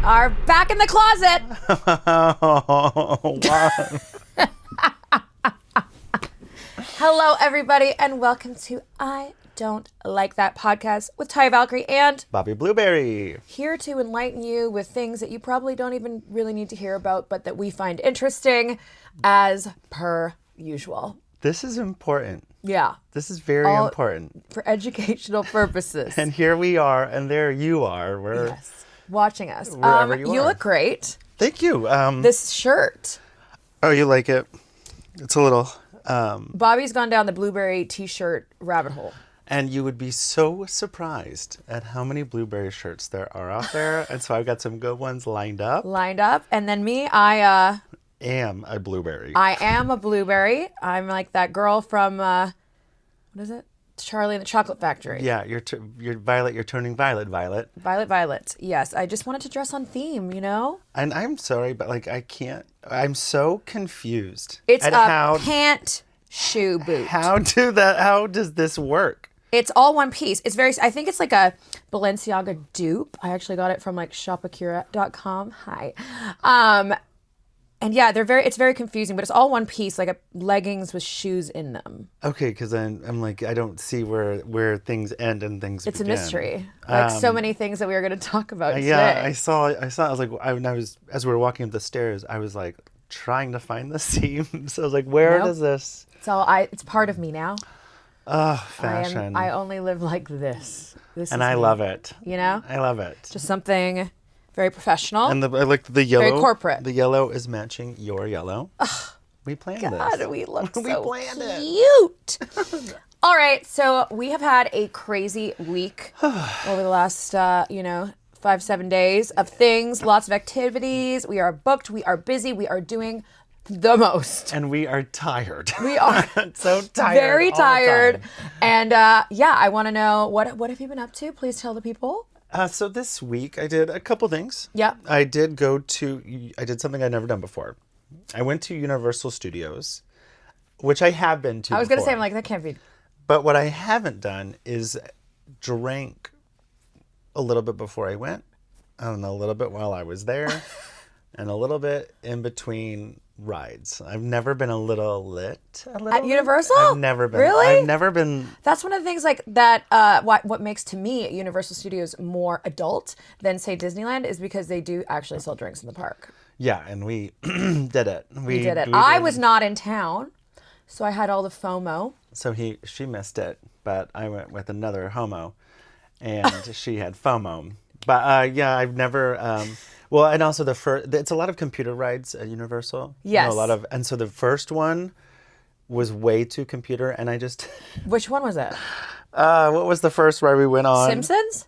are back in the closet. Hello, everybody, and welcome to I Don't Like That podcast with Taya Valkyrie and Bobby Blueberry. Here to enlighten you with things that you probably don't even really need to hear about, but that we find interesting as per usual. This is important. Yeah. This is very important. For educational purposes. And here we are, and there you are. Yes. Watching us. Wherever you are. You look great. Thank you. This shirt. Oh, you like it? It's a little... Bobby's gone down the blueberry t-shirt rabbit hole. And you would be so surprised at how many blueberry shirts there are out there. And so I've got some good ones lined up. And then me, I am a blueberry. I am a blueberry. I'm like that girl from, what is it? Charlie and the Chocolate Factory. Yeah, you're Violet. You're turning violet, Violet. Violet. Yes, I just wanted to dress on theme, you know? And I'm sorry, but like I can't. I'm so confused. It's a pant shoe boot. How does this work? It's all one piece. It's I think it's like a Balenciaga dupe. I actually got it from like shopacura.com. Hi. And yeah, it's very confusing, but it's all one piece, like leggings with shoes in them. Okay, because I'm like, I don't see where things end and things begin. It's a mystery. Like so many things that we are going to talk about today. Yeah, I saw, I was like, as we were walking up the stairs, I was like trying to find the seams. I was like, where does this? It's part of me now. Oh, fashion. I only live like this. And I love it. You know? I love it. Just something very professional. And I like the yellow. Very corporate. The yellow is matching your yellow. We planned this. God, we look so planned cute. All right, so we have had a crazy week over the last, 5-7 days of things, lots of activities. We are booked. We are busy. We are doing the most. And we are tired. We are so tired. Very tired. And I want to know, what have you been up to? Please tell the people. So this week I did a couple things. Yeah. I did something I'd never done before. I went to Universal Studios, which I have been to I was going to before. say, I'm like, that can't be. But what I haven't done is drank a little bit before I went, and a little bit while I was there, and a little bit in between rides. I've never been a little lit. At Universal? I've never been. Really? I've never been. That's one of the things like that. What makes to me Universal Studios more adult than say Disneyland is because they do actually sell drinks in the park. Yeah, and we did it. We did it. I was not in town, so I had all the FOMO. So she missed it, but I went with another homo, and she had FOMO. But I've never. Well, and also it's a lot of computer rides at Universal. Yes. And so the first one was way too computer, and I just. Which one was it? What was the first ride we went on? Simpsons?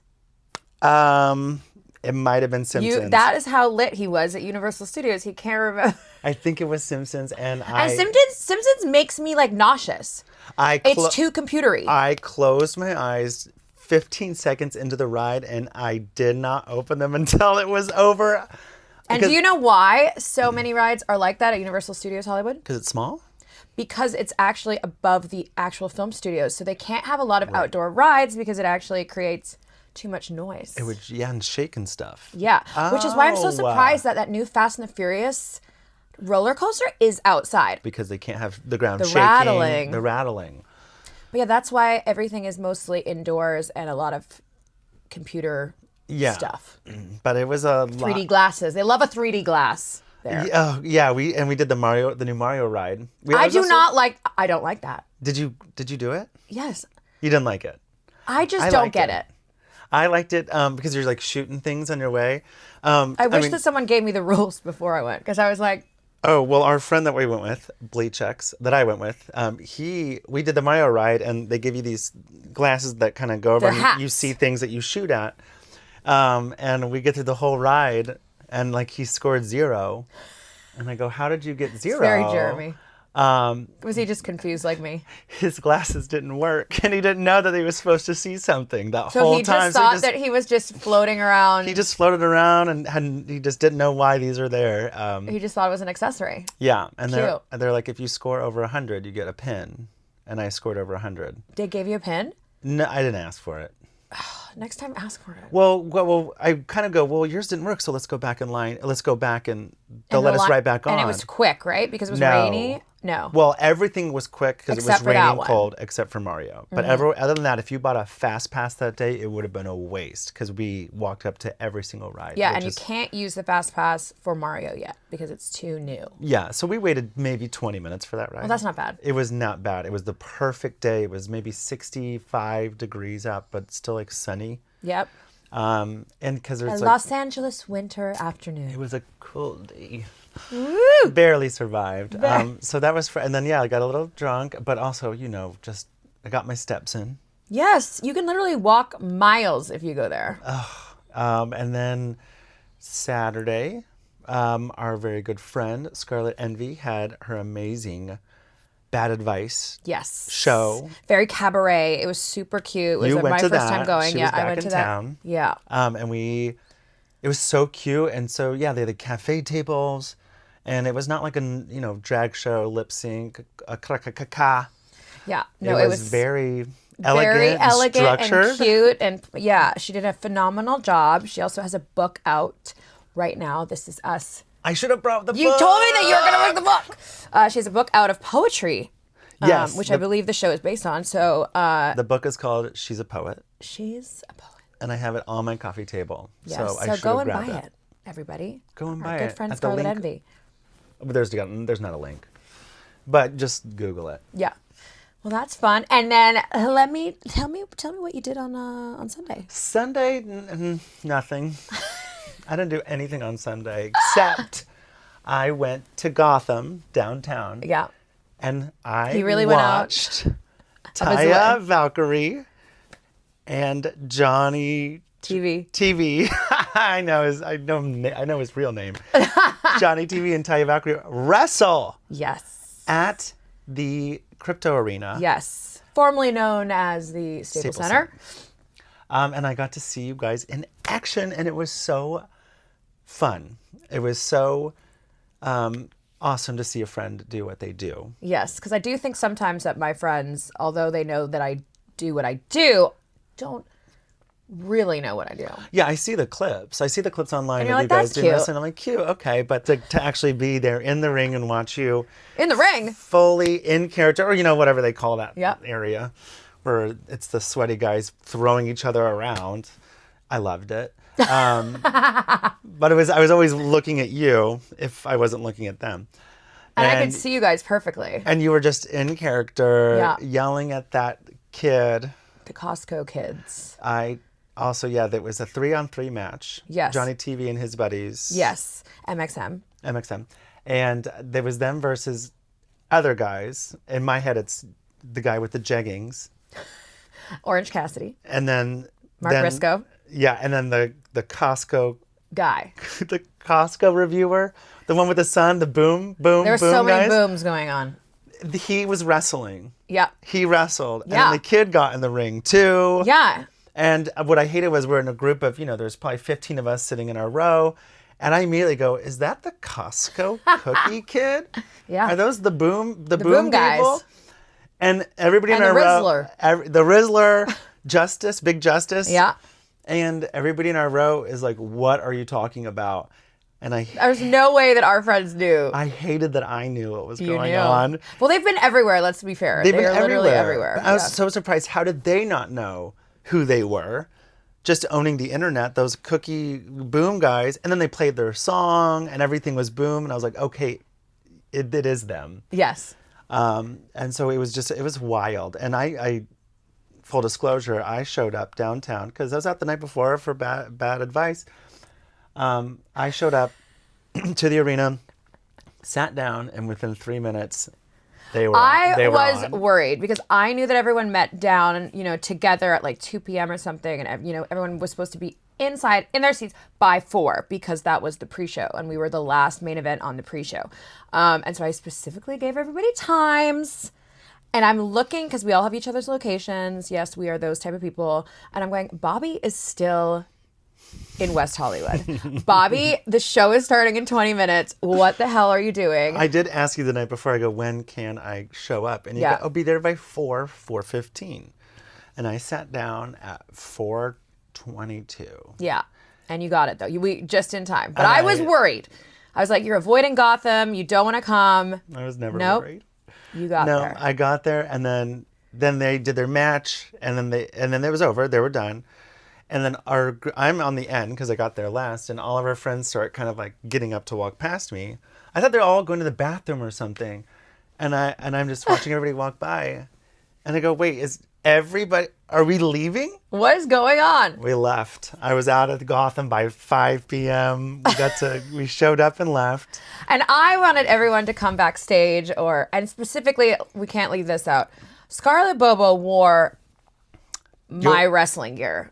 It might have been Simpsons. That is how lit he was at Universal Studios. He can't remember. I think it was Simpsons, and Simpsons makes me like nauseous. It's too computery. I closed my eyes 15 seconds into the ride, and I did not open them until it was over. And do you know why so many rides are like that at Universal Studios Hollywood? Because it's small? Because it's actually above the actual film studios. So they can't have a lot of outdoor rides because it actually creates too much noise. It would, and shake and stuff. Yeah, which is why I'm so surprised that new Fast and the Furious roller coaster is outside. Because they can't have the ground shaking. The rattling. But yeah, that's why everything is mostly indoors and a lot of computer stuff. But it was a 3D glasses. They love a 3D glass there. Yeah, we did the new Mario ride. I don't like that. Did you do it? Yes. You didn't like it? I don't get it. I liked it because you're like shooting things on your way. I wish that someone gave me the rules before I went because I was like, oh, well, our friend that we went with, Bleach X, that I went with, we did the Mario ride, and they give you these glasses that kind of go over, and you see things that you shoot at. And we get through the whole ride, and like he scored 0. And I go, how did you get 0? It's very Jeremy. Was he just confused like me? His glasses didn't work, and he didn't know that he was supposed to see something that whole time. So he just thought that he was just floating around. He just floated around, and he just didn't know why these are there. He just thought it was an accessory. Yeah, and they're like, if you score over 100, you get a pin, and I scored over 100. They gave you a pin? No, I didn't ask for it. Next time, ask for it. Well, I kind of go, well, yours didn't work, so let's go back in line. Let's go back and they'll let us right back on. And it was quick, right? Because it was rainy? No. Well, everything was quick because it was Except for raining that and one. cold, except for Mario. But other than that, if you bought a fast pass that day, it would have been a waste because we walked up to every single ride. Yeah, and you can't use the fast pass for Mario yet because it's too new. Yeah, so we waited maybe 20 minutes for that ride. Well, that's not bad. It was not bad. It was the perfect day. It was maybe 65 degrees out, but still like sunny. Yep. And because there's Los Angeles winter afternoon. it was a cool day. Woo! Barely survived. So that was and then I got a little drunk, but also just I got my steps in. Yes, you can literally walk miles if you go there. And then Saturday, our very good friend Scarlet Envy had her amazing Bad Advice show. Very cabaret. It was super cute. It was You went my to first that. time going. She Yeah, was I back went in to town. that. Yeah. And it was so cute. And so, they had the cafe tables. And it was not like a, drag show, lip sync, Yeah. It No, was very elegant and structured. cute. And yeah, she did a phenomenal job. She also has a book out right now. This Is Us. I should have brought the book. You told me that you were going to bring the book. She has a book out of poetry. Yes. Which I believe the show is based on. So the book is called She's a Poet. She's a poet. And I have it on my coffee table. Yes. So I should go have and grabbed buy it. it, everybody. Go and buy Our it. good friend At the Scarlet link. Envy. But there's not a link. But just Google it. Yeah. Well, that's fun. And then tell me what you did on Sunday. Sunday, nothing. I didn't do anything on Sunday except I went to Gotham downtown. Yeah. And He really went out watched Taya Valkyrie and Johnny TV. I know his real name. Johnny TV and Taya Valkyrie wrestle. Yes. At the Crypto Arena. Yes. Formerly known as the Staples Center. And I got to see you guys in action, and it was so fun. It was so awesome to see a friend do what they do. Yes, because I do think sometimes that my friends, although they know that I do what I do, don't really know what I do. Yeah, I see the clips. I see the clips online of you're you like, guys "That's doing this, cute." and I'm like, cute, okay. But to actually be there in the ring and watch you In the ring. fully in character, or whatever they call that Yep. area, where it's the sweaty guys throwing each other around. I loved it. But I was always looking at you if I wasn't looking at them. And I could see you guys perfectly. And you were just in character, Yeah. yelling at that kid. The Costco kids. I also, that was a 3-on-3 match. Yes. Johnny TV and his buddies. Yes. MXM. And there was them versus other guys. In my head, it's the guy with the jeggings. Orange Cassidy. And then Mark Briscoe. Yeah, and then the Costco Guy. the Costco reviewer, the one with the sun, the boom There were so many guys. booms going on. He was wrestling. Yeah. He wrestled. And Yeah. then the kid got in the ring too. Yeah. And what I hated was we're in a group of, there's probably 15 of us sitting in our row. And I immediately go, is that the Costco cookie kid? Yeah. Are those the boom boom guys. people? And everybody in And our the row. The Rizzler, Justice, Big Justice. Yeah. And everybody in our row is like, what are you talking about? And There's no way that our friends knew. I hated that I knew what was You going knew. on. Well, they've been everywhere, let's be fair. They've been They're literally everywhere. I was so surprised. How did they not know who they were? Just owning the internet, those cookie boom guys. And then they played their song and everything was boom. And I was like, okay, it is them. Yes. And so it was wild. And I full disclosure, I showed up downtown because I was out the night before for bad advice. I showed up to the arena, sat down, and within 3 minutes, they were on. Worried because I knew that everyone met down, together at like 2 p.m. or something, and everyone was supposed to be inside in their seats by 4 because that was the pre-show, and we were the last main event on the pre-show. And so I specifically gave everybody times. And I'm looking, because we all have each other's locations. Yes, we are those type of people. And I'm going, Bobby is still in West Hollywood. Bobby, the show is starting in 20 minutes. What the hell are you doing? I did ask you the night before. I go, when can I show up? And you go, I'll be there by 4:15. And I sat down at 4:20, 22. Yeah. And you got it, though. We just in time. But I was worried. I was like, you're avoiding Gotham. You don't want to come. I was never worried. You got there. No, I got there, and then they did their match, and then it was over. They were done. And then I'm on the end because I got there last, and all of our friends start kind of like getting up to walk past me. I thought they're all going to the bathroom or something. And I'm just watching everybody walk by. And I go, wait, are we leaving? What is going on? We left. I was out at Gotham by 5 p.m. We showed up and left. And I wanted everyone to come backstage and specifically, we can't leave this out. Scarlett Bobo wore my wrestling gear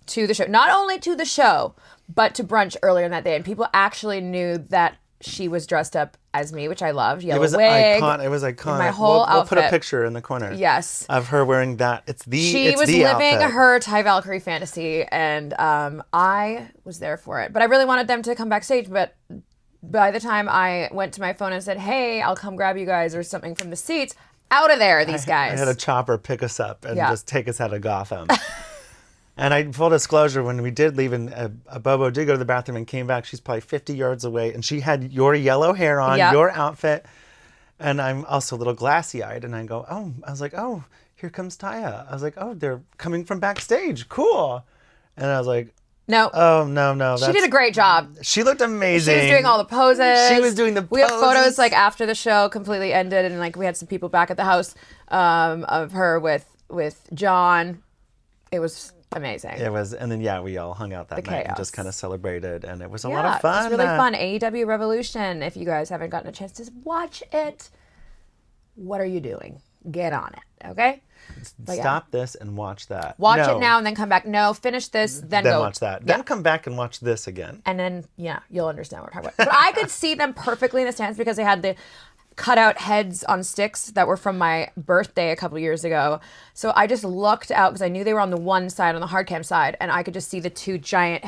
to the show. Not only to the show, but to brunch earlier in that day. And people actually knew that she was dressed up as me, which I loved. Yellow wig. It was iconic. My whole outfit. We'll put a picture in the corner. Yes. Of her wearing that. She was living her Taya Valkyrie fantasy, and I was there for it. But I really wanted them to come backstage, but by the time I went to my phone and said, hey, I'll come grab you guys or something from the seats, out of there, these guys. I had a chopper pick us up and just take us out of Gotham. And full disclosure, when we did leave, and Bobo did go to the bathroom and came back, she's probably 50 yards away, and she had your yellow hair on, your outfit, and I'm also a little glassy-eyed, and I was like, oh, here comes Taya. I was like, oh, they're coming from backstage. Cool. And I was like, no. Oh, no. She did a great job. She looked amazing. She was doing all the poses. She was doing the poses. We have photos like after the show completely ended, and like we had some people back at the house of her with John. It was amazing. It was, and then we all hung out that night and just kind of celebrated, and it was a lot of It fun. was really fun. AEW Revolution. If you guys haven't gotten a chance to watch it, what are you doing? Get on it, okay? Stop this and watch that. Watch it now and then come back. No, finish this, then go. Watch that. Then come back and watch this again. And then, you'll understand what we're talking about. But I could see them perfectly in the stands because they had the cutout heads on sticks that were from my birthday a couple years ago. So I just looked out because I knew they were on the one side, on the hard cam side, and I could just see the two giant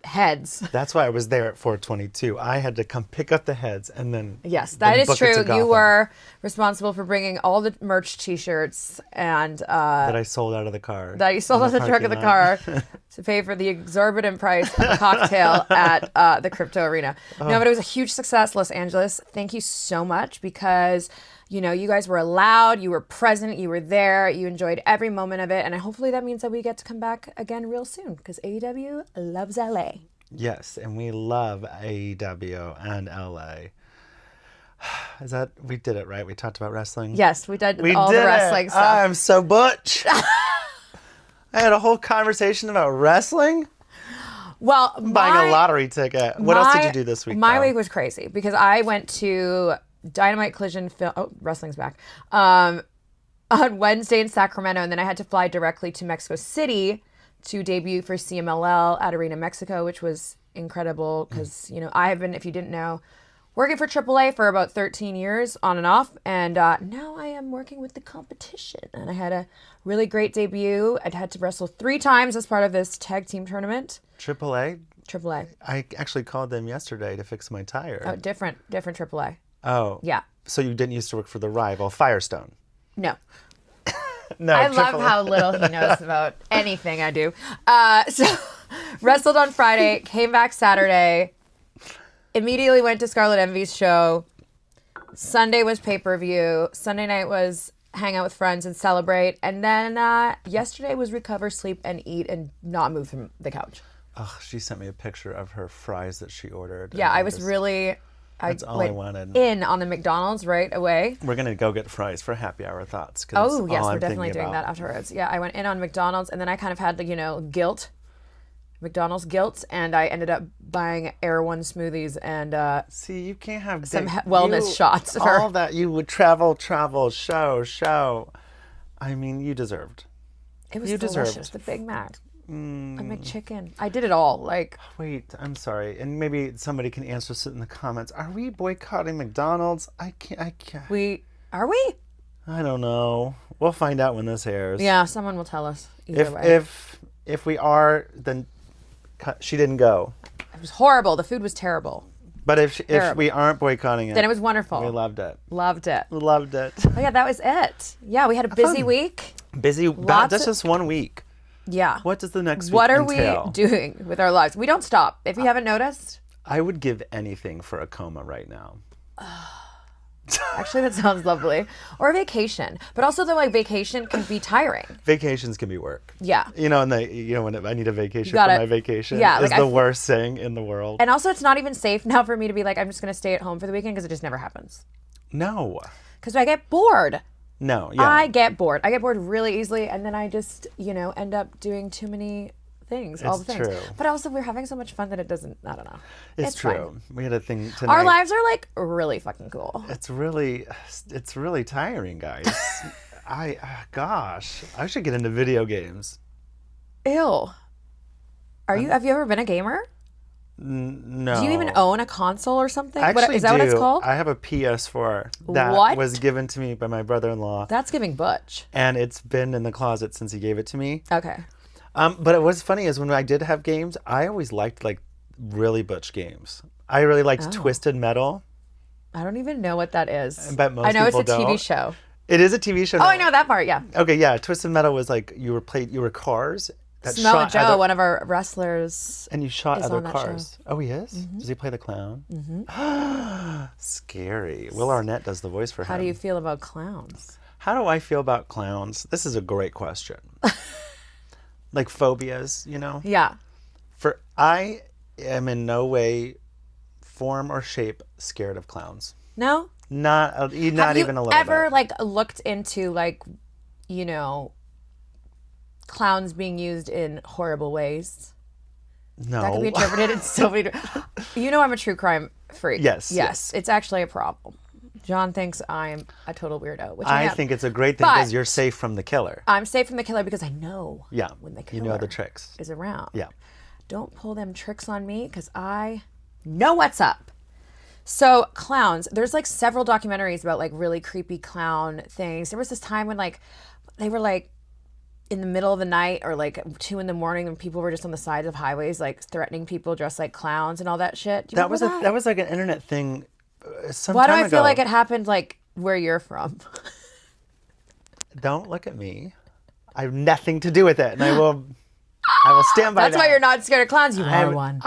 heads. That's why I was there at 422. I had to come pick up the heads and then yes, that is true. You were responsible for bringing all the merch T-shirts and that I sold out of the car. That you sold out of the trunk of the car to pay for the exorbitant price of a cocktail at the crypto arena. No, but it was a huge success, Los Angeles. Thank you so much because you guys were loud, you were present, you were there, you enjoyed every moment of it, and hopefully that means that we get to come back again real soon because AEW loves LA. Yes, and we love AEW and LA. We did it, right? We talked about wrestling? Yes, we did all the wrestling stuff. I'm so butch. I had a whole conversation about wrestling. Well, I'm buying a lottery ticket. What else did you do this week? My week was crazy because I went to Dynamite Collision film. Oh, wrestling's back. On Wednesday in Sacramento, and then I had to fly directly to Mexico City to debut for CMLL at Arena Mexico, which was incredible because I have been, if you didn't know, working for AAA for about 13 years on and off, and now I am working with the competition, and I had a really great debut. I'd had to wrestle 3 times as part of this tag team tournament. AAA? AAA. I actually called them yesterday to fix my tire. Oh, different AAA. Oh. Yeah. So you didn't used to work for the rival, Firestone? No. No. I love how little he knows about anything I do. So wrestled on Friday, came back Saturday, immediately went to Scarlet Envy's show. Sunday was pay-per-view. Sunday night was hang out with friends and celebrate. And then yesterday was recover, sleep, and eat and not move from the couch. Oh, she sent me a picture of her fries that she ordered. Yeah, I was really... That's all I wanted. In on the McDonald's right away. We're going to go get fries for happy hour thoughts. Oh, yes, we're definitely doing that afterwards. Yeah, I went in on McDonald's, and then I kind of had the, guilt, McDonald's guilt, and I ended up buying Air One smoothies and see, you can't have some wellness shots. All that you would travel, show. I mean, you deserved. It was delicious. The Big Mac. A McChicken. I did it all. Wait, I'm sorry, and maybe somebody can answer us in the comments. Are we boycotting McDonald's? I can't. Are we? I don't know. We'll find out when this airs. Yeah, someone will tell us. Either way. If we are, then she didn't go. It was horrible. The food was terrible. But if we aren't boycotting it, then it was wonderful. We loved it. Loved it. Oh yeah, that was it. Yeah, we had a busy week. Busy. That's just 1 week. Yeah. What does the next week What are entail? we doing with our lives? We don't stop. If you haven't noticed. I would give anything for a coma right now. Actually, that sounds lovely. Or a vacation. But also, though, like, vacation can be tiring. Vacations can be work. Yeah. You know, and when I need a vacation for my vacation is the worst thing in the world. And also, it's not even safe now for me to be like, I'm just going to stay at home for the weekend because it just never happens. No. Because I get bored. No, yeah. I get bored. I get bored really easily, and then I just, end up doing too many things, all the things. True. But also, we're having so much fun that it doesn't, I don't know. It's true. Fine. We had a thing tonight. Our lives are, like, really fucking cool. It's really tiring, guys. Gosh, I should get into video games. Ew. Have you ever been a gamer? No. Do you even own a console or something? Actually, is that what it's called? I have a PS4 that was given to me by my brother-in-law. That's giving Butch. And it's been in the closet since he gave it to me. Okay. But it was funny is when I did have games, I always liked like really butch games. I really liked Twisted Metal. I don't even know what that is. I bet most I know it's a people TV don't. show. It is a TV show. Oh, I know that part. Yeah. Okay, yeah. Twisted Metal was like you were cars that Samoa shot Joe, one of our wrestlers, and you shot other on that cars. show. Oh, he is? Mm-hmm. Does he play the clown? Mm-hmm. Scary. Will Arnett does the voice for him. How do you feel about clowns? How do I feel about clowns? This is a great question. Like phobias, Yeah. I am in no way, form or shape scared of clowns. No? Not even a little bit. Have you ever like looked into like, clowns being used in horrible ways? No. That could be interpreted in so many. I'm a true crime freak. Yes. It's actually a problem. John thinks I'm a total weirdo, which I I am. think it's a great thing because you're safe from the killer. I'm safe from the killer because I know when the you killer know the tricks. is around. Yeah. Don't pull them tricks on me because I know what's up. So clowns, there's like several documentaries about like really creepy clown things. There was this time when like they were like in the middle of the night or like 2 a.m. and people were just on the sides of highways like threatening people dressed like clowns and all that shit. Do you remember that? That was like an internet thing some Why time do I ago. feel like it happened like where you're from? Don't look at me. I have nothing to do with it, and I will stand by that. That's why you're not scared of clowns. You are one.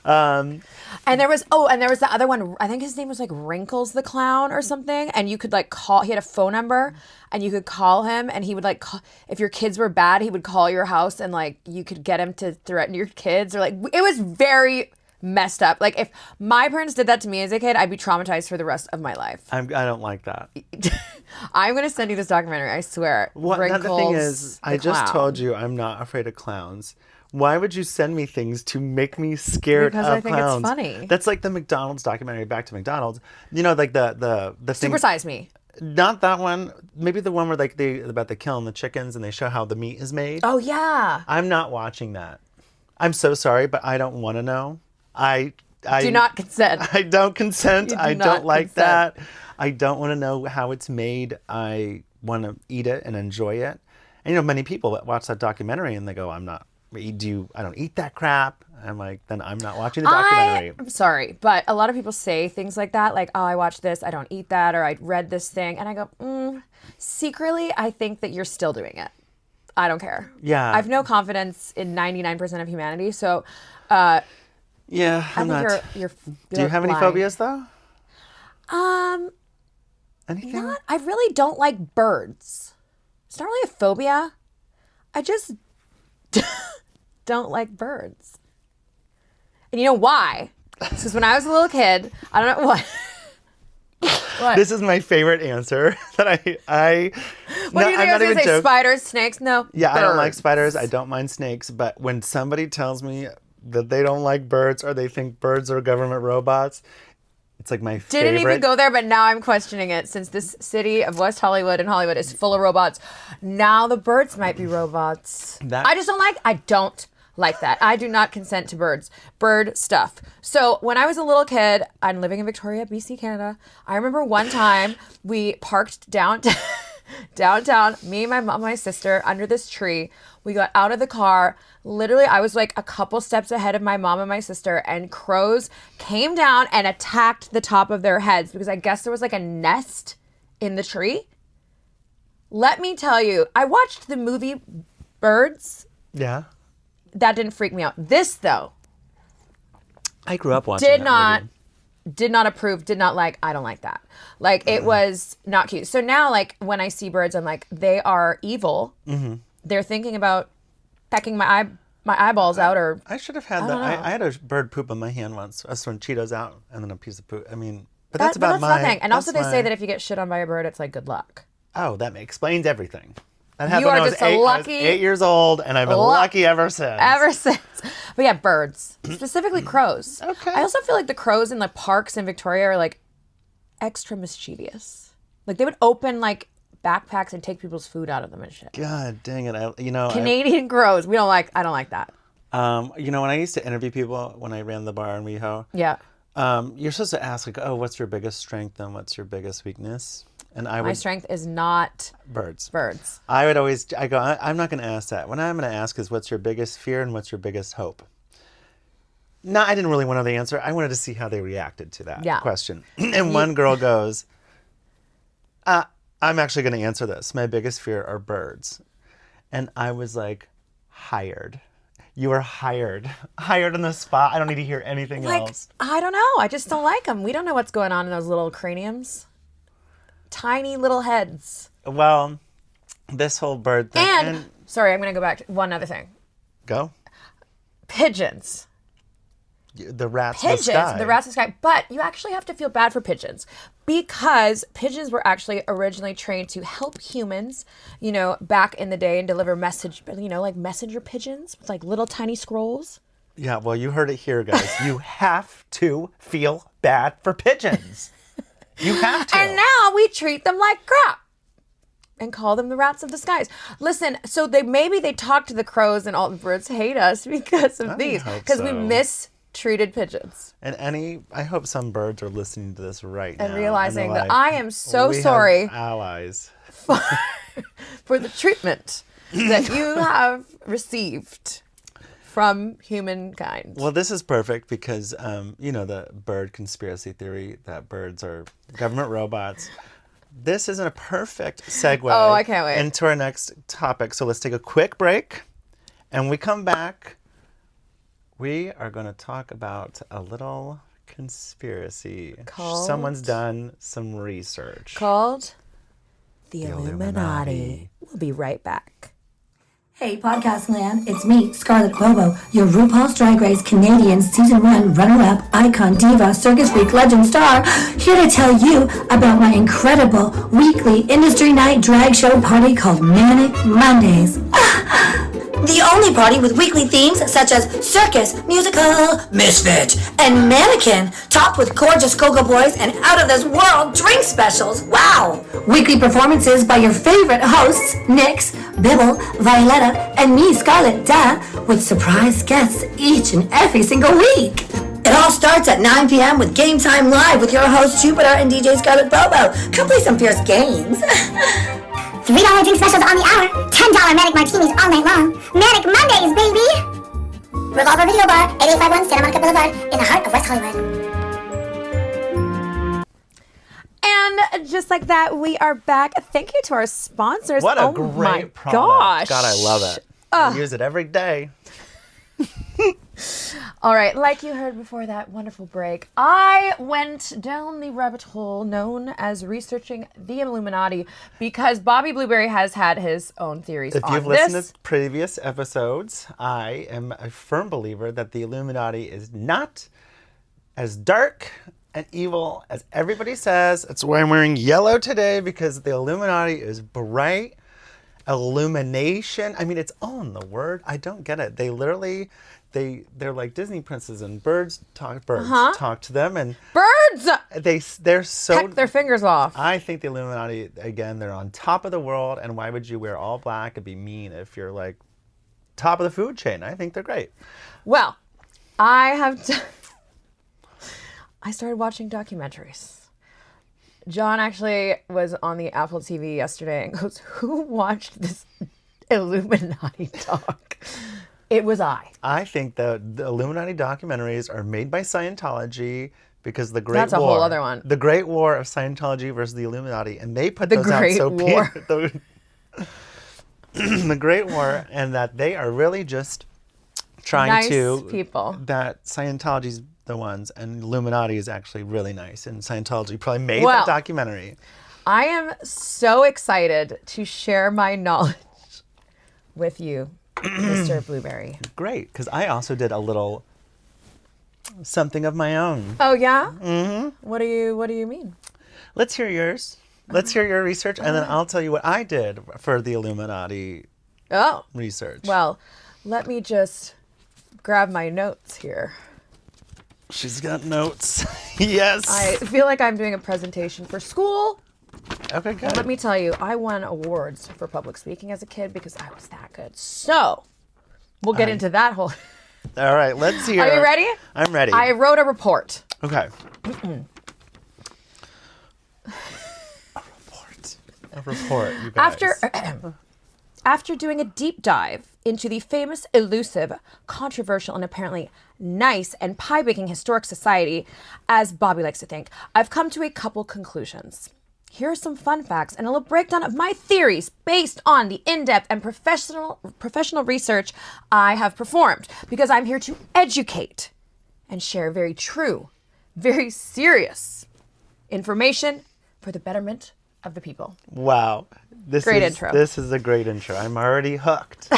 And there was the other one. I think his name was like Wrinkles the Clown or something. And you could like call. He had a phone number, and you could call him, and he would like if your kids were bad, he would call your house, and like you could get him to threaten your kids or like it was very messed up. Like if my parents did that to me as a kid, I'd be traumatized for the rest of my life. I don't like that. I'm gonna send you this documentary. I swear. The thing is, I just told you I'm not afraid of clowns. Why would you send me things to make me scared because of I think clowns? It's funny. That's like the McDonald's documentary. Back to McDonald's. Like the thing. Super Size Me. Not that one. Maybe the one where like about the killing the chickens and they show how the meat is made. Oh yeah. I'm not watching that. I'm so sorry, but I don't want to know. I do not consent. I don't consent. I don't like consent. that. I don't want to know how it's made. I want to eat it and enjoy it. And many people watch that documentary and they go, I don't eat that crap. I'm like, then I'm not watching the documentary. I'm sorry, but a lot of people say things like that, like, oh, I watched this, I don't eat that, or I read this thing, and I go, secretly, I think that you're still doing it. I don't care. Yeah. I have no confidence in 99% of humanity, so yeah, I'm I think not. you're Do you have any lying. phobias though? Anything? I really don't like birds. It's not really a phobia. I just don't like birds. And you know why? Because when I was a little kid, I don't know what. What? This is my favorite answer that I What do you think I was going to say? Spiders, snakes? No. Yeah, birds. I don't like spiders. I don't mind snakes. But when somebody tells me that they don't like birds or they think birds are government robots, it's like my favorite. Didn't even go there, but now I'm questioning it since this city of West Hollywood and Hollywood is full of robots. Now the birds might be robots. I don't like that. I do not consent to bird stuff. So when I was a little kid, I'm living in Victoria, BC, Canada. I remember one time we parked downtown, me, my mom, my sister, under this tree. We got out of the car. Literally, I was like a couple steps ahead of my mom and my sister, and crows came down and attacked the top of their heads because I guess there was like a nest in the tree. Let me tell you, I watched the movie Birds. Yeah. That didn't freak me out. This, though. I grew up watching that movie. Did not approve, did not like. I don't like that. Like, it was not cute. So now, like, when I see birds, I'm like, they are evil. Mm-hmm. They're thinking about pecking my eyeballs out, or... I should have had that. I had a bird poop on my hand once. I was throwing Cheetos out, and then a piece of poop. I mean, but that's nothing. And also they say that if you get shit on by a bird, it's like good luck. Oh, that explains everything. That happened You are when I was just a lucky... I was 8 years old, and I've been lucky ever since. Ever since. But yeah, birds. Specifically crows. Okay. I also feel like the crows in the parks in Victoria are like extra mischievous. Like they would open like backpacks and take people's food out of them and shit. God dang it. Canadian crows. I don't like that. When I used to interview people when I ran the bar in WeHo. Yeah. You're supposed to ask like, oh, what's your biggest strength and what's your biggest weakness? And my strength is not birds. I go, I'm not going to ask that. What I'm going to ask is what's your biggest fear and what's your biggest hope? No, I didn't really want to know the answer. I wanted to see how they reacted to that question. And one girl goes, I'm actually going to answer this. My biggest fear are birds. And I was like, hired. You are hired. Hired on the spot. I don't need to hear anything else. I don't know. I just don't like them. We don't know what's going on in those little craniums. Tiny little heads. Well, this whole bird thing. And sorry, I'm going to go back to one other thing. Go. Pigeons. The rats in the sky. The rats in the sky. But you actually have to feel bad for pigeons because pigeons were actually originally trained to help humans, back in the day and deliver message, like messenger pigeons with like little tiny scrolls. Yeah, well, you heard it here, guys. You have to feel bad for pigeons. You have to. And now we treat them like crap and call them the rats of the skies. Listen, so maybe they talk to the crows and all the birds hate us because of these. Because we mistreated pigens. And I hope some birds are listening to this right now. And realizing that I am so sorry. Have allies. For the treatment that you have received from humankind. Well, this is perfect because, the bird conspiracy theory that birds are government robots. This is a perfect segue I can't wait. into our next topic. So let's take a quick break. And when we come back, we are going to talk about a little conspiracy. Someone's done some research. Called The Illuminati. We'll be right back. Hey, Podcast Land, it's me, Scarlett Bobo, your RuPaul's Drag Race Canadian Season 1 runner-up, icon, diva, circus freak, legend star, here to tell you about my incredible weekly industry night drag show party called Manic Mondays. The only party with weekly themes such as circus, musical, misfit, and mannequin, topped with gorgeous go-go boys and out-of-this-world drink specials. Wow! Weekly performances by your favorite hosts, Nyx, Bibble, Violetta, and me, Scarlett, with surprise guests each and every single week. It all starts at 9 p.m. with Game Time Live with your host, Jupiter, and DJ Scarlett Bobo. Come play some fierce games. $3 drink specials on the hour, $10 Manic Martinis all night long. Manic Mondays, baby! Revolver Video Bar, 8851 Santa Monica Boulevard, in the heart of West Hollywood. And just like that, we are back. Thank you to our sponsors. What a great product. Gosh. God, I love it. I use it every day. All right, like you heard before that wonderful break, I went down the rabbit hole known as researching the Illuminati because Bobby Blueberry has had his own theories on this. If you've listened to previous episodes, I am a firm believer that the Illuminati is not as dark and evil as everybody says. That's why I'm wearing yellow today, because the Illuminati is bright. Illumination. I mean, it's all in the word. I don't get it. They literally... They're like Disney princes, and birds talk to them, and birds they're so peck their fingers off. I think the Illuminati, again, they're on top of the world, and why would you wear all black and be mean if you're like top of the food chain? I think they're great. Well, I started watching documentaries. John actually was on the Apple TV yesterday and goes, "Who watched this Illuminati talk?" It was I. I think the Illuminati documentaries are made by Scientology because the Great War. That's a whole other one. The Great War of Scientology versus the Illuminati, and they put those out so The Great War, and that they are really just trying nice to people. That Scientology's the ones, and Illuminati is actually really nice, and Scientology probably made that documentary. I am so excited to share my knowledge with you, Mr. Blueberry. Great, because I also did a little something of my own. Oh yeah? Mm-hmm. What do you mean? Let's hear yours. Let's hear your research, and then I'll tell you what I did for the Illuminati research. Well, let me just grab my notes here. She's got notes. Yes. I feel like I'm doing a presentation for school. Okay, good. Let me tell you, I won awards for public speaking as a kid because I was that good. So, we'll get into that whole... All right, let's hear. Are you ready? I'm ready. I wrote a report. Okay. A report, you guys. After doing a deep dive into the famous, elusive, controversial, and apparently nice and pie-baking historic society, as Bobby likes to think, I've come to a couple conclusions. Here are some fun facts and a little breakdown of my theories based on the in-depth and professional research I have performed, because I'm here to educate and share very true, very serious information for the betterment of the people. Wow. Great intro. This is a great intro. I'm already hooked.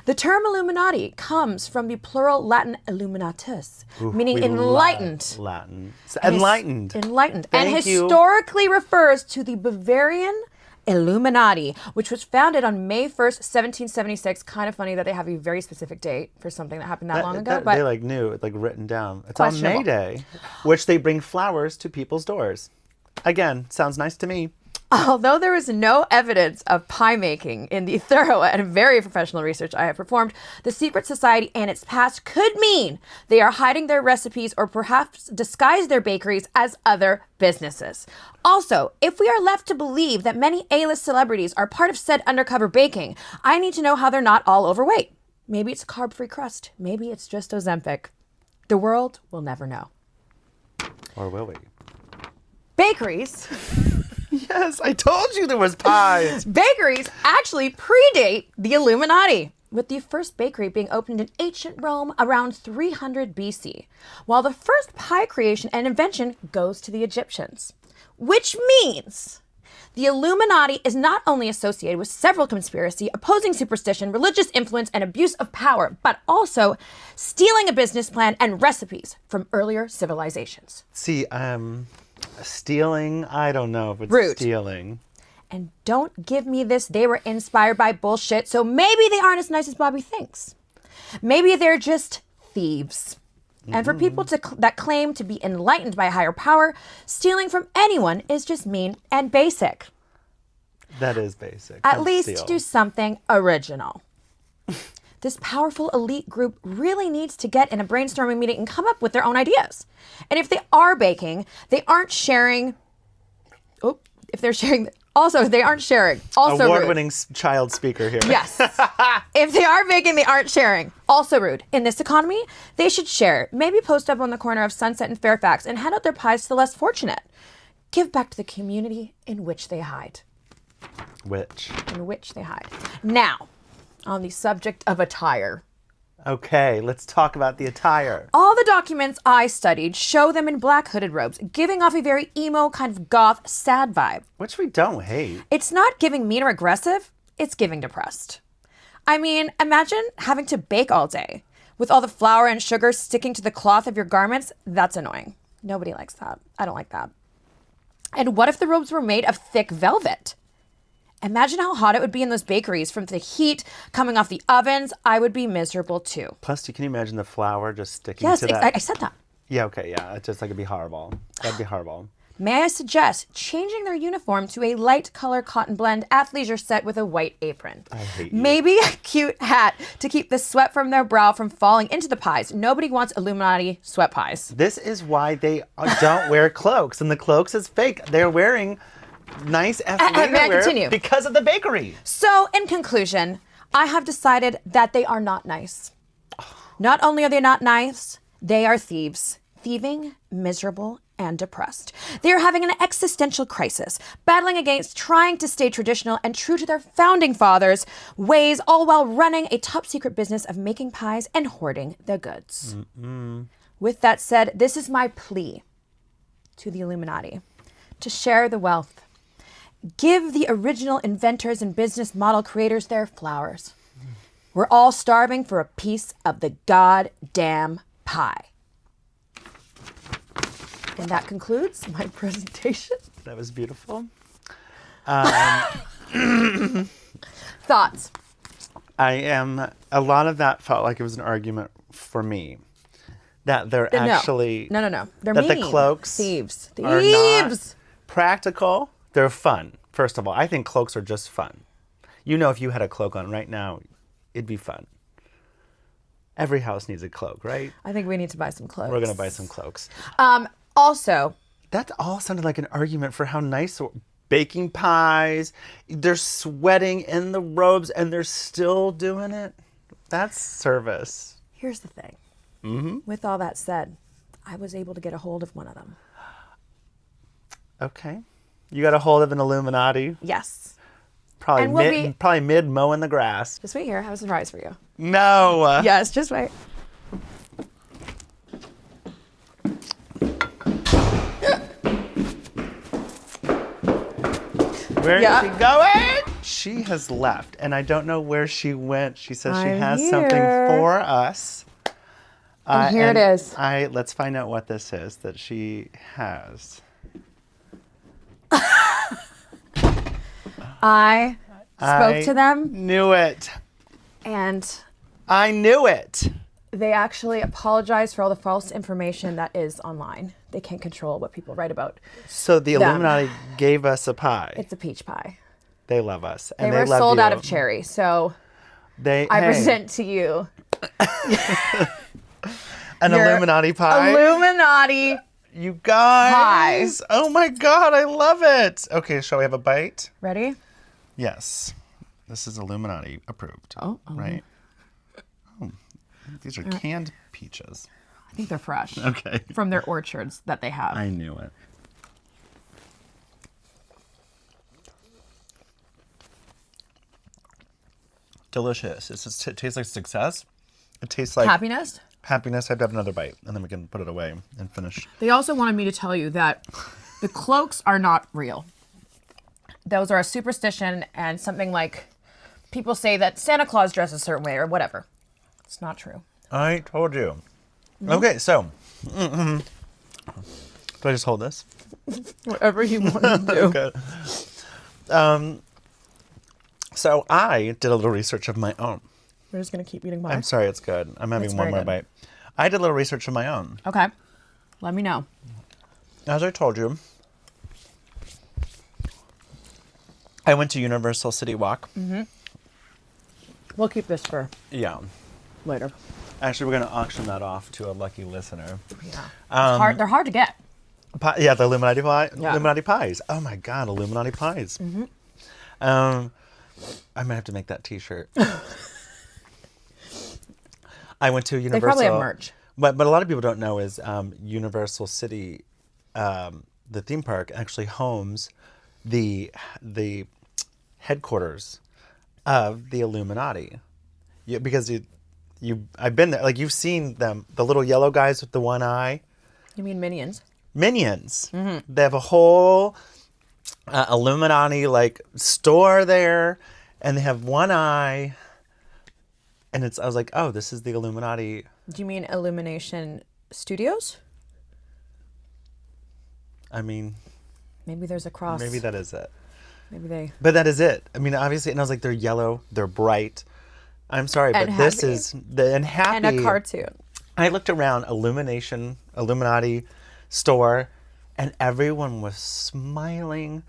The term Illuminati comes from the plural Latin illuminatus, meaning enlightened. Latin. Enlightened. Enlightened. Thank and you. historically refers to the Bavarian Illuminati, which was founded on May 1st, 1776. Kind of funny that they have a very specific date for something that happened that long ago. But they knew it, written down. It's on May Day, which they bring flowers to people's doors. Again, sounds nice to me. Although there is no evidence of pie making in the thorough and very professional research I have performed, the secret society and its past could mean they are hiding their recipes or perhaps disguise their bakeries as other businesses. Also, if we are left to believe that many A-list celebrities are part of said undercover baking, I need to know how they're not all overweight. Maybe it's a carb-free crust. Maybe it's just Ozempic. The world will never know. Or will we? Bakeries... Yes, I told you there was pies. Bakeries actually predate the Illuminati, with the first bakery being opened in ancient Rome around 300 BC, while the first pie creation and invention goes to the Egyptians. Which means the Illuminati is not only associated with several conspiracy, opposing superstition, religious influence, and abuse of power, but also stealing a business plan and recipes from earlier civilizations. See, stealing, I don't know if it's Rude. stealing. And don't give me this, they were inspired by bullshit, so maybe they aren't as nice as Bobby thinks. Maybe they're just thieves. And for people that claim to be enlightened by a higher power, stealing from anyone is just mean and basic. That is basic. At least do something original. This powerful elite group really needs to get in a brainstorming meeting and come up with their own ideas. And if they are baking, they aren't sharing. Oh, if they're sharing, also they aren't sharing. Also award-winning child speaker here. Yes. If they are baking, they aren't sharing. Also rude. In this economy, they should share. Maybe post up on the corner of Sunset and Fairfax and hand out their pies to the less fortunate. Give back to the community in which they hide. In which they hide. Now, on the subject of attire. Okay, let's talk about the attire. All the documents I studied show them in black hooded robes, giving off a very emo, kind of goth, sad vibe. Which we don't hate. It's not giving mean or aggressive, it's giving depressed. I mean, imagine having to bake all day with all the flour and sugar sticking to the cloth of your garments. That's annoying. Nobody likes that. I don't like that. And what if the robes were made of thick velvet? Imagine how hot it would be in those bakeries from the heat coming off the ovens. I would be miserable too. Plus, can you imagine the flour just sticking to that? Yes, I said that. Yeah, okay, yeah. It's just it'd be horrible. That'd be horrible. May I suggest changing their uniform to a light color cotton blend athleisure set with a white apron? I hate you. Maybe a cute hat to keep the sweat from their brow from falling into the pies. Nobody wants Illuminati sweat pies. This is why they don't wear cloaks, and the cloaks is fake. They're wearing nice athleisure wear because of the bakery. So, in conclusion, I have decided that they are not nice. Not only are they not nice, they are thieves. thieving, miserable, and depressed. They are having an existential crisis, battling against trying to stay traditional and true to their founding fathers' ways, all while running a top-secret business of making pies and hoarding the goods. With that said, this is my plea to the Illuminati to share the wealth. Give the original inventors and business model creators their flowers. We're all starving for a piece of the goddamn pie. And that concludes my presentation. That was beautiful. Thoughts? A lot of that felt like it was an argument for me. That they're actually... No. They're that mean. the cloaks Thieves. are not practical. They're fun. First of all, I think cloaks are just fun. You know, if you had a cloak on right now, it'd be fun. Every house needs a cloak, right? I think we need to buy some clothes. We're going to buy some cloaks. Also... That all sounded like an argument for how nice baking pies. They're sweating in the robes and they're still doing it. That's service. Here's the thing. With all that said, I was able to get a hold of one of them. Okay. You got a hold of an Illuminati? Yes. Probably mid mowing the grass. Just wait here. I have a surprise for you. No. Yes, just wait. Where is she going? She has left, and I don't know where she went. She says she has something for us. And here it is. Let's find out what this is that she has. I spoke to them. Knew it. And I knew it. they actually apologized for all the false information that is online. They can't control what people write about. So the Illuminati gave us a pie. It's a peach pie. They love us. They And were love sold you. out of cherry, so I present to you an your Illuminati pie. Illuminati. You guys. Pie. Oh my God, I love it. Okay, shall we have a bite? Ready? Yes. This is Illuminati approved. Oh. Right. Oh, these are canned peaches. I think they're fresh. Okay. From their orchards that they have. I knew it. Delicious. It tastes like success. It tastes like happiness. Happiness. I have to have another bite, and then we can put it away and finish. They also wanted me to tell you that the cloaks are not real. Those are a superstition and something like people say that Santa Claus dresses a certain way or whatever. It's not true. I told you. Mm-hmm. Okay, so. Do I just hold this? Whatever you want to do. Okay. So I did a little research of my own. We're just going to keep eating pie. I'm sorry, it's good. I'm having one more bite. I did a little research of my own. Okay. Let me know. As I told you, I went to Universal City Walk. Mm-hmm. We'll keep this for later. Actually, we're going to auction that off to a lucky listener. Yeah. They're hard to get. The Illuminati pie. Yeah. Illuminati pies. Oh my God, Illuminati pies. Mm-hmm. I might have to make that T-shirt. I went to Universal. They probably have merch. But a lot of people don't know is Universal City, the theme park, actually homes the headquarters of the Illuminati. Because I've been there. Like, you've seen them, the little yellow guys with the one eye. You mean Minions? Minions. Mm-hmm. They have a whole Illuminati store there, and they have one eye. And I was like, oh, this is the Illuminati. Do you mean Illumination Studios? I mean, maybe there's a cross. Maybe that is it. But that is it. I mean, obviously, and I was like, they're yellow, they're bright. I'm sorry, but this is happy. And a cartoon. I looked around Illuminati store, and everyone was smiling,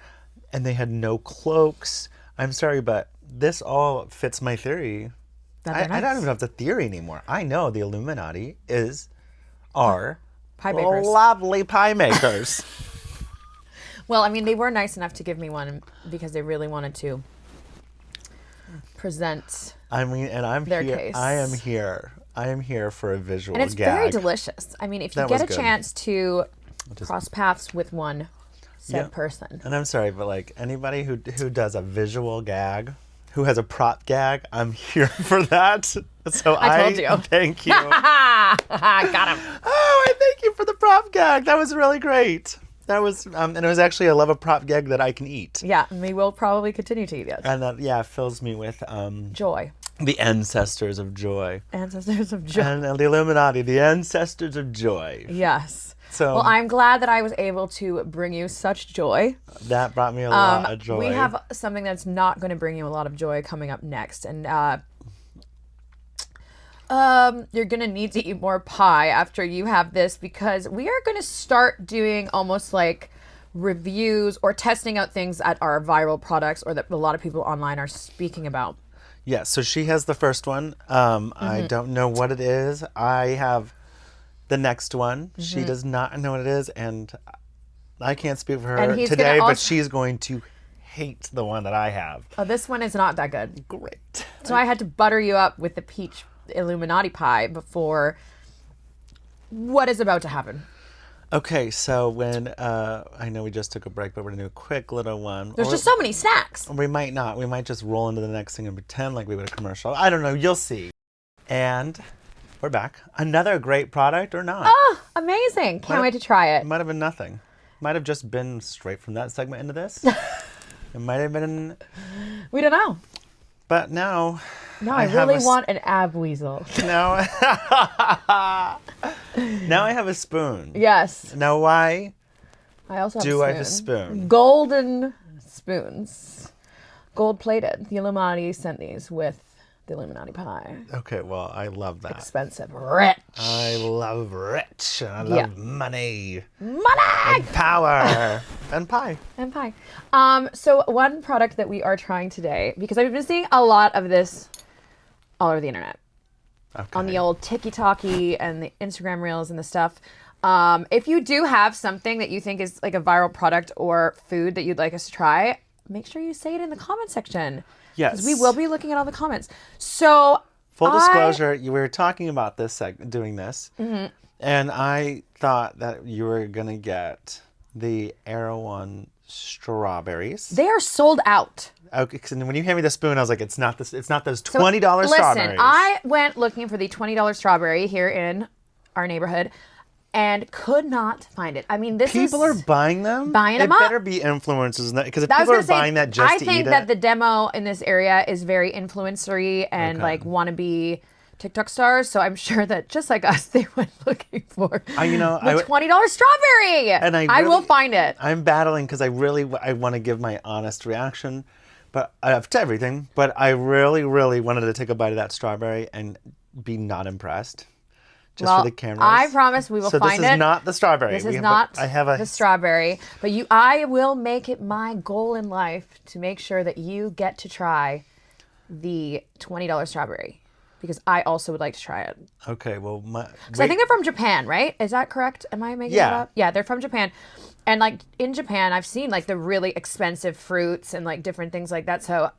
and they had no cloaks. I'm sorry, but this all fits my theory. I don't even have the theory anymore. I know the Illuminati are pie makers. Lovely pie makers. Well, I mean, they were nice enough to give me one because they really wanted to present. I mean, and I'm their here. Case. I am here. I am here for a visual And it's gag. very delicious. I mean, if you That get a was good. chance to cross paths with one said Yeah. person. And I'm sorry, but like anybody who does a visual gag, who has a prop gag, I'm here for that. So I told you. Thank you. Got him. Oh, I thank you for the prop gag. That was really great. That was, and it was actually a love prop gag that I can eat. Yeah, and we will probably continue to eat it. And that, fills me with Joy. the ancestors of joy. Ancestors of joy. And the Illuminati, the ancestors of joy. Yes. So Well, I'm glad that I was able to bring you such joy. that brought me a lot of joy. We have something that's not going to bring you a lot of joy coming up next. And you're going to need to eat more pie after you have this, because we are going to start doing almost like reviews or testing out things that are viral products or that a lot of people online are speaking about. Yeah, so she has the first one. I don't know what it is. I have the next one. She does not know what it is, and I can't speak for her he's today, gonna but she's going to hate the one that I have. Oh, this one is not that good. Great. So I had to butter you up with the peach Illuminati pie before what is about to happen. Okay, so when, I know we just took a break, but we're going to do a quick little one. There's just so many snacks. We might not. We might just roll into the next thing and pretend like we would a commercial. I don't know. You'll see. And we're back. Another great product or not. Oh, amazing. Can't wait to try It it. might have been nothing. Might have just been straight from that segment into this. It might have been... We don't know. But now... No, I have really a want an ab weasel. Now... now I have a spoon. Yes. Now why I also have do a I have a spoon? Golden spoons. Gold plated. The Illuminati sent these with the Illuminati pie. Okay, well, I love that. Expensive. Rich. I love rich. And I love money. Money! And power. And pie. And pie. So one product that we are trying today, because I've been seeing a lot of this all over the internet. Okay. On the old TikTok-y and the Instagram reels and the stuff. If you do have something that you think is like a viral product or food that you'd like us to try, make sure you say it in the comment section. Yes. Because we will be looking at all the comments. So Full disclosure, we were talking about this doing this, and I thought that you were going to get the Erewhon strawberries. they are sold out. Okay, 'cause when you hand me the spoon, I was like, it's not those So, $20 strawberries. Listen, I went looking for the $20 strawberry here in our neighborhood and could not find it. I mean, People are buying them? Buying them It up. better be influencers, because if I was people are gonna say, buying that just I to think eat that it. the demo in this area is very influencery and Okay. like wannabe TikTok stars. So I'm sure that just like us, they went looking for the $20 strawberry. And I will really- find it. I'm battling because I want to give my honest reaction, but to everything. But I really, really wanted to take a bite of that strawberry and be not impressed, just Well, for the cameras. I promise we will so find it. this is not the strawberry. This We is have not I have a the strawberry, but I will make it my goal in life to make sure that you get to try the $20 strawberry, because I also would like to try it. Okay, well, Because I think they're from Japan, right? Is that correct? Am I making that Yeah. up? Yeah, they're from Japan. And like in Japan, I've seen like the really expensive fruits and like different things like that. So,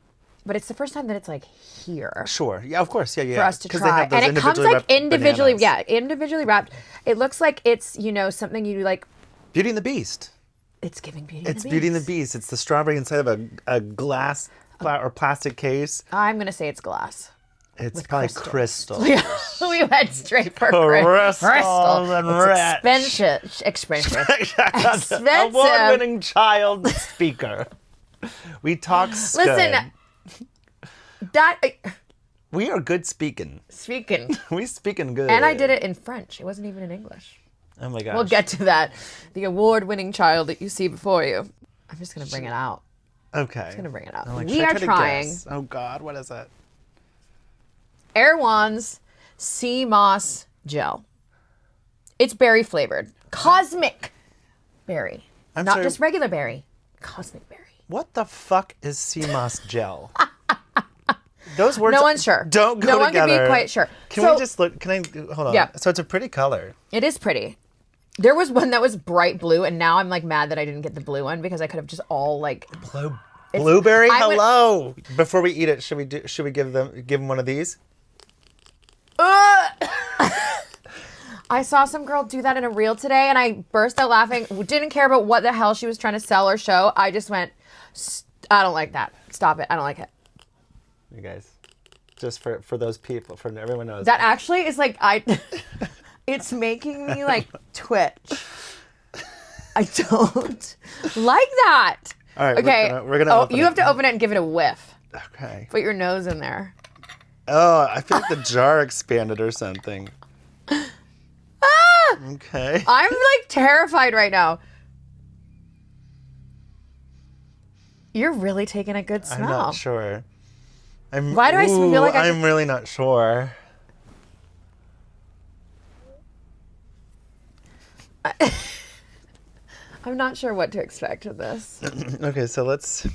but it's the first time that it's like here Sure. Yeah, of course. Yeah. for us to 'Cause try. They have those And it comes individually like wrapped individually, bananas. individually wrapped. It looks like it's, something you like. Beauty and the Beast. It's giving Beauty It's and the Beauty and the Beast. Beast. It's the strawberry inside of a glass or plastic case. I'm going to say it's glass. It's probably crystal. Yeah, we went straight for Crystal crystal. and It's rich. expensive. Award-winning child speaker. We talk Listen, we are good speaking. speaking. We speaking good. And I did it in French. It wasn't even in English. Oh my gosh. We'll get to that. The award-winning child that you see before you. I'm just going to bring it out. Okay. I'm going to bring it out. I'm like, We should I are try to trying guess? Oh God, what is it? Erewhon's Sea Moss Gel. It's berry flavored. Cosmic berry. I'm Not sorry. just regular berry. Cosmic berry. What the fuck is sea moss gel? Those words No one's sure. don't go No one together. can be quite sure. Can So- we just look? Can I hold on? Yeah. So it's a pretty color. It is pretty. There was one that was bright blue, and now I'm like mad that I didn't get the blue one because I could have just all like. Blueberry. I would- Hello. Before we eat it, should we give them one of these? I saw some girl do that in a reel today, and I burst out laughing. Didn't care about what the hell she was trying to sell or show. I just went, I don't like that. Stop it. I don't like it. You guys, just for those people, for everyone knows. That actually is like, it's making me like twitch. I don't like that. All right. Okay. We're gonna open you it. have to open it and give it a whiff. Okay. Put your nose in there. Oh, I feel like the jar expanded or something. Okay. I'm like terrified right now. You're really taking a good smell. I'm not sure. Why do I feel like I'm really not sure. I'm not sure what to expect with this. Okay, so let's.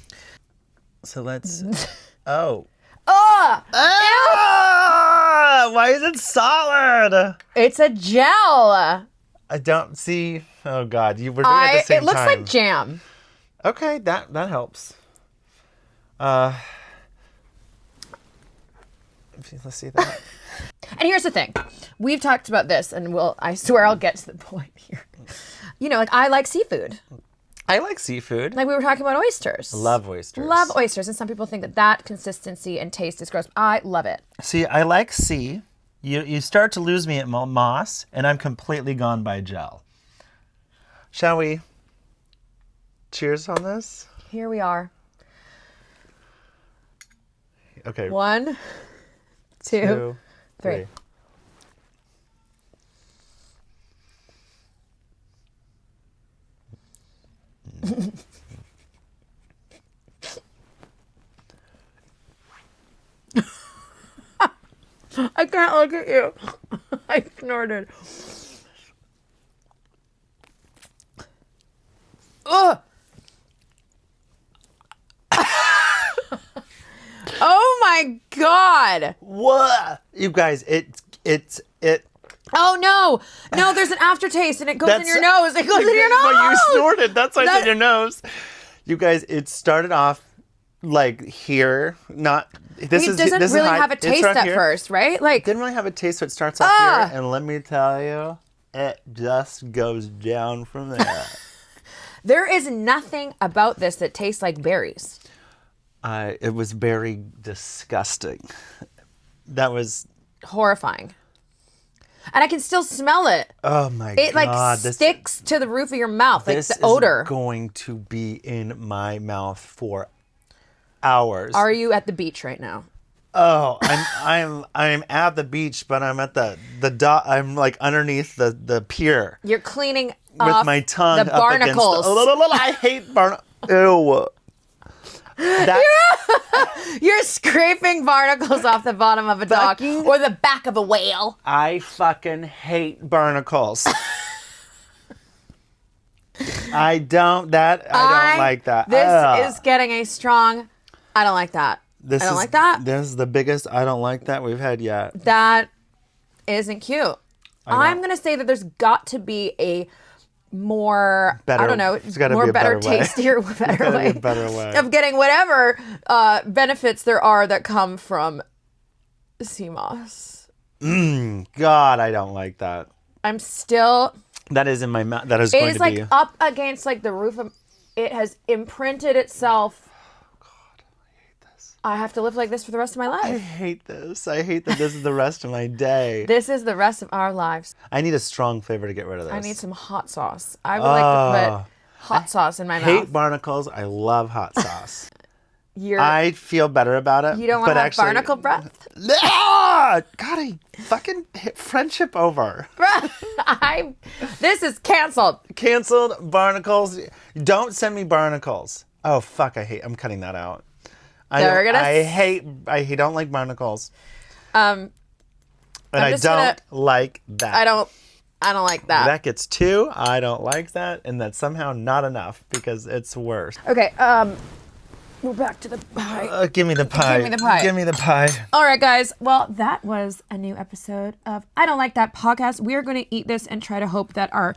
Oh. Oh! Ah! Why is it solid? It's a gel. I don't see. Oh God, you were doing it at the same It looks time. like jam. Okay, that helps. Let's see that. And here's the thing. We've talked about this, and I swear I'll get to the point here. You know, like I like seafood. I like seafood. Like we were talking about oysters. Love oysters. Love oysters. And some people think that consistency and taste is gross. I love it. See, I like sea. You start to lose me at moss, and I'm completely gone by gel. Shall we cheers on this? Here we are. Okay. 1, 2, 3. I can't look at you. I snorted. Ugh. Oh my God. What? You guys, it. Oh no. No, there's an aftertaste and it goes in your nose. It goes in your nose. Well, you snorted. That's why it's in your nose. You guys, it started off like here. This doesn't really have a taste at first, right? Like, didn't really have a taste, so it starts off here. And let me tell you, it just goes down from there. there is nothing about this that tastes like berries. It was very disgusting. That was horrifying. And I can still smell it. Oh my God. It like sticks to the roof of your mouth, like the odor. This is going to be in my mouth for hours. Are you at the beach right now? Oh, I'm at the beach, but I'm at I'm like underneath the pier. You're cleaning with off my tongue the up barnacles. I hate barnacles. Ew. You're scraping barnacles off the bottom of a dock or the back of a whale. I fucking hate barnacles. I don't like that. This is getting a strong, I don't like that. I don't like that. This is the biggest I don't like that we've had yet. That isn't cute. I'm going to say that there's got to be a more, better, I don't know, more better tastier, better way, of getting whatever benefits there are that come from sea moss. God, I don't like that. I'm still... That is in my mouth. That is going to be... It is like up against like the roof of... It has imprinted itself... I have to live like this for the rest of my life. I hate this. I hate that this is the rest of my day. This is the rest of our lives. I need a strong flavor to get rid of this. I need some hot sauce. I would like to put hot sauce in my mouth. I hate barnacles. I love hot sauce. I feel better about it. You don't want to have barnacle breath? God, I fucking hit friendship over. This is canceled. Canceled barnacles. Don't send me barnacles. Oh, fuck. I'm cutting that out. I don't like barnacles. And I don't like that. I don't like that. That gets 2. I don't like that. And that's somehow not enough because it's worse. Okay, we're back to the pie. Give me the pie. Give me the pie. Give me the pie. All right, guys. Well, that was a new episode of I Don't Like That podcast. We are going to eat this and try to hope that our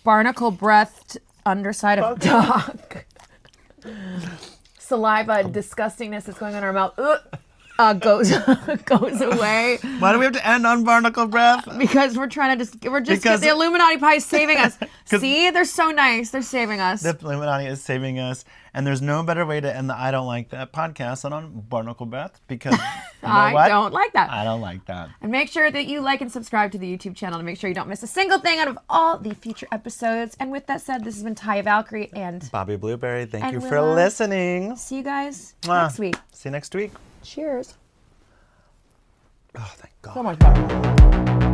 barnacle-breathed underside of dog saliva disgustingness is going on in our mouth. Ugh. goes away. Why do we have to end on barnacle breath? Because the Illuminati pie is saving us. See, they're so nice. They're saving us. The Illuminati is saving us, and there's no better way to end the I Don't Like That podcast than on barnacle breath, because you know I don't like that. I don't like that. And make sure that you like and subscribe to the YouTube channel to make sure you don't miss a single thing out of all the future episodes. And with that said, this has been Taya Valkyrie and Bobby Blueberry. Thank you we'll, for listening. See you guys next week. See you next week. Cheers. Oh, thank God. So much better.